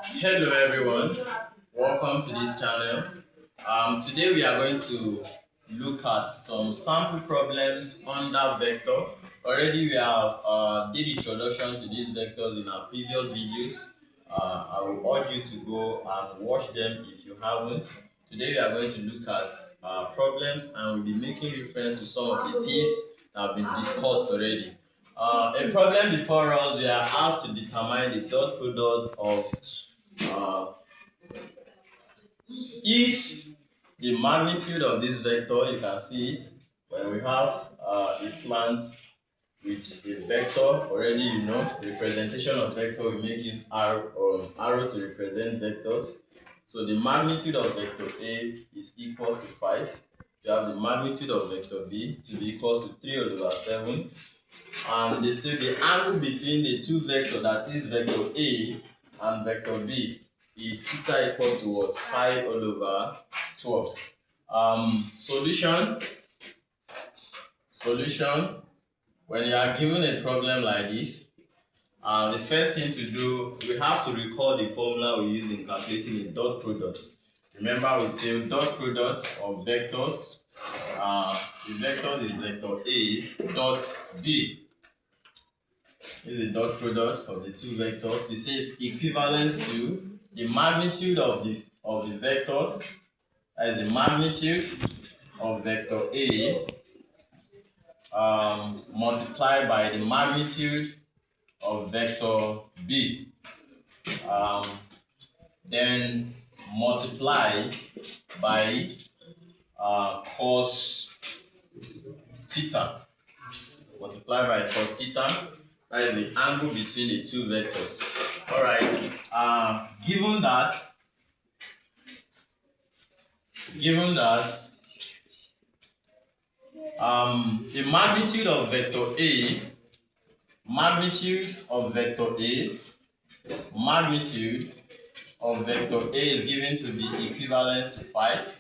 Hello everyone, welcome to this channel. Today we are going to look at some sample problems under vector. Already we have did introduction to these vectors in our previous videos. I will urge you to go and watch them if you haven't. Today we are going to look at problems and we'll be making reference to some of the things that have been discussed already. A problem before us, we are asked to determine the dot product of uh, if the magnitude of this vector, you can see it when we have a slant with a vector. Already you know representation of vector, we make use arrow to represent vectors. So the magnitude of vector A is equal to 5. You have the magnitude of vector B to be equal to 3 over 7. And they say the angle between the two vectors, that is vector A and vector B, is theta equals to what? Pi all over 12. Solution. When you are given a problem like this, the first thing to do, we have to recall the formula we use in calculating the dot products. Remember, we say dot product of vectors. The vectors is vector A dot B. This is the dot product of the two vectors. We say it's equivalent to the magnitude of the vectors, as the magnitude of vector A multiplied by the magnitude of vector B. Then multiply by cos theta. Multiply by cos theta. That is the angle between the two vectors. Alright. Given that the magnitude of vector A is given to be equivalent to 5.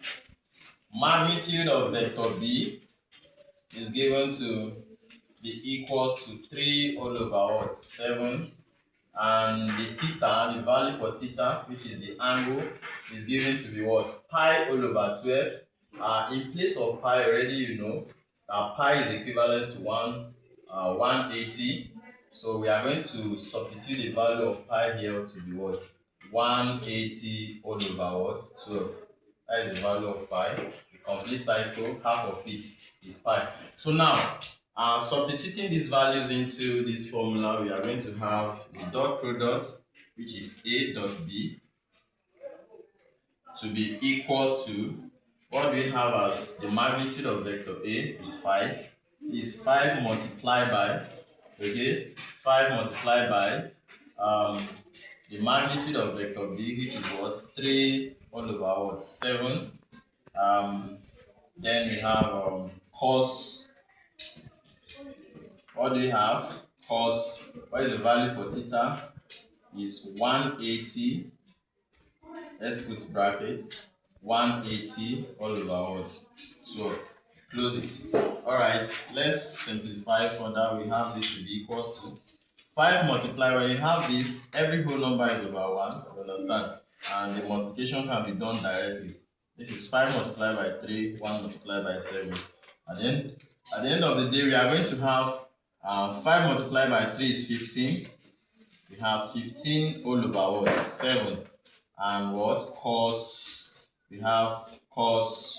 Magnitude of vector B is given to be equals to 3 all over 7. And the theta, the value for theta, which is the angle, is given to be what? Pi all over 12. In place of pi, already you know that pi is equivalent to 180. So we are going to substitute the value of pi here to be what? 180 all over what? 12. That is the value of pi. The complete cycle, half of it is pi. So now, substituting these values into this formula, we are going to have the dot product, which is A dot B, to be equals to, what we have as the magnitude of vector A is 5. Is 5 multiplied by, 5 multiplied by the magnitude of vector B, which is what? 3 all over what? 7. Then we have cos. What do we have? Cos, what is the value for theta? Is 180. Let's put brackets. 180 all over what? So close it. Alright, let's simplify further. We have this to be equals to 5 multiplied. When you have this, every whole number is over 1. You understand? And the multiplication can be done directly. This is 5 multiplied by 3, 1 multiplied by 7. And then at the end of the day, we are going to have 5 multiplied by 3 is 15. We have 15 all over what? 7. And what? Cos. We have cos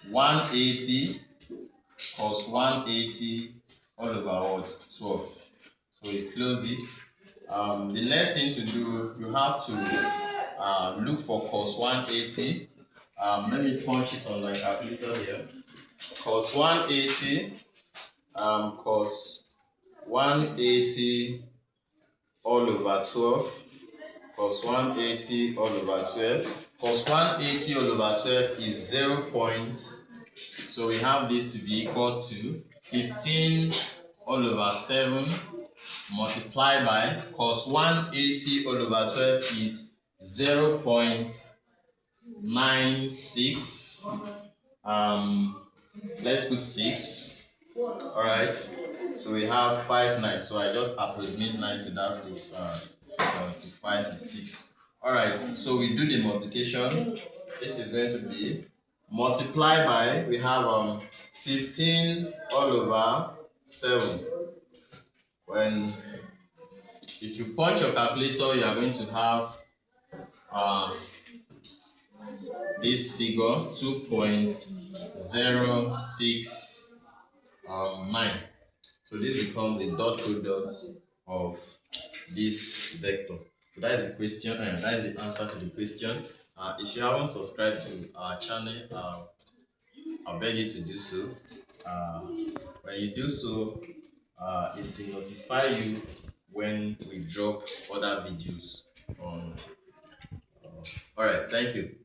180. Cos 180 all over what? 12. So we close it. The next thing to do, you have to look for cos 180. Let me punch it on my calculator here. Cos 180, cos 180 all over 12. Cos 180 all over 12. Cos 180 all over 12 is 0 point. So we have this to be equals to 15 all over 7 multiplied by cos 180 all over 12 is 0.96. Let's put 6. Alright. So we have 5 9. So I just approximate 9 to that 6. To 5 is 6. All right, so we do the multiplication. This is going to be multiply by, we have 15 all over 7. When if you punch your calculator, you are going to have this figure 2.069. So this becomes a dot product of this vector. So that is the question, and that is the answer to the question. If you haven't subscribed to our channel, I beg you to do so. When you do so, is to notify you when we drop other videos on. All right, thank you.